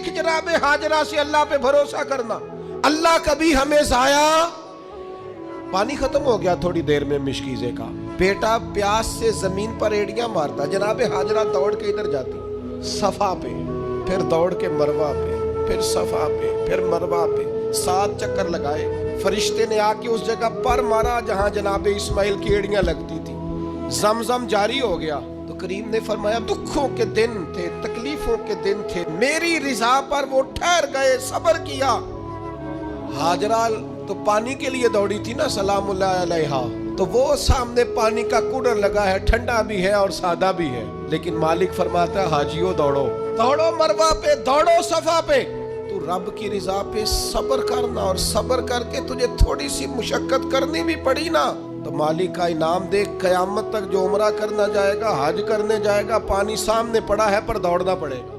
सीख जनाब हाजरा से अल्लाह पे भरोसा करना। अल्लाह कभी हमें जाया। पानी खत्म हो गया थोड़ी देर में मिशकीजे का, बेटा प्यास से जमीन पर एड़ियां मारता। जनाब हाजरा दौड़ के इधर जाती सफा पे, फिर दौड़ के मरवा पे, फिर सफा पे, फिर मरवा पे, 7 चक्कर लगाए। फरिश्ते ने आके उस जगह पर मारा जहां जनाब इस्माइल की एड़ियां लगती थी। जमजम जारी हो गया। तो करीम ने फरमाया दुखों के दिन थे, तकलीफों के दिन थे, मेरी रिजा पर वो ठहर गए, सब्र किया। हाजरा तो पानी के लिए दौड़ी थी ना, सलामुल्लाह अलैहा, तो वो सामने पानी का कूलर लगा है, ठंडा भी है और सादा भी है। लेकिन मालिक फरमाता है हाजियो दौड़ो, दौड़ो मरवा पे, दौड़ो सफा पे। तू रब की रिजा पे सब्र करना, और सब्र करके तुझे थोड़ी सी मुशक्कत करनी भी पड़ी ना तो मालिक का इनाम देख। कयामत तक जो उम्रा करना जाएगा, हज करने जाएगा, पानी सामने पड़ा है पर दौड़ना पड़ेगा।